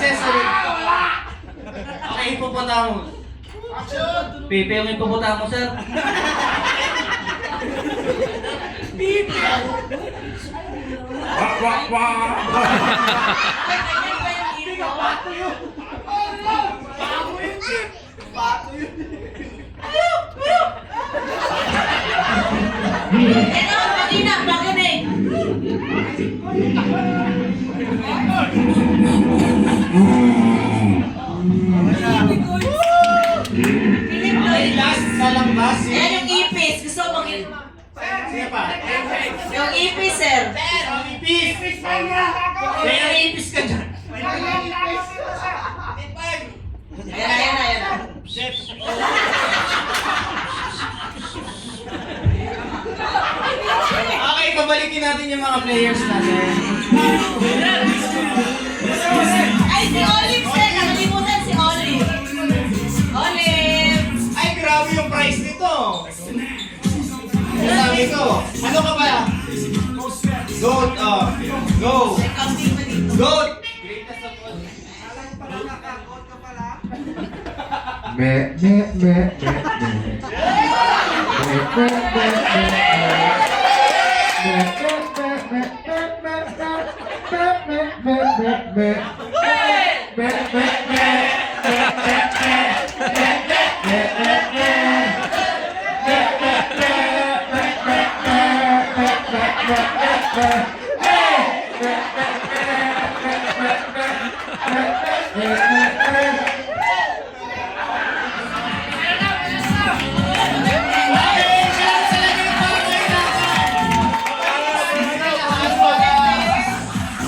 Sesame. Okay, hippopotamus. Pepe yung hippopotamus, sir. Pepe. Wak, wak, wak. Pato yun. Pato yun. Pato yun. Ito, kanina, magaling. Ayan yung ipis. Gusto mo Sige pa. yung ipis, sir. Ipis. Kaya ipis ka dyan. Ayan. Chef. Okay, pabalikin natin yung mga players natin. Ay, si Olive, sir. Nakalimutan si Olive. Olive. Ay, grabe yung price nito. Sabi ko, ano ka ba? Goat, go. Goat. Greatest of all.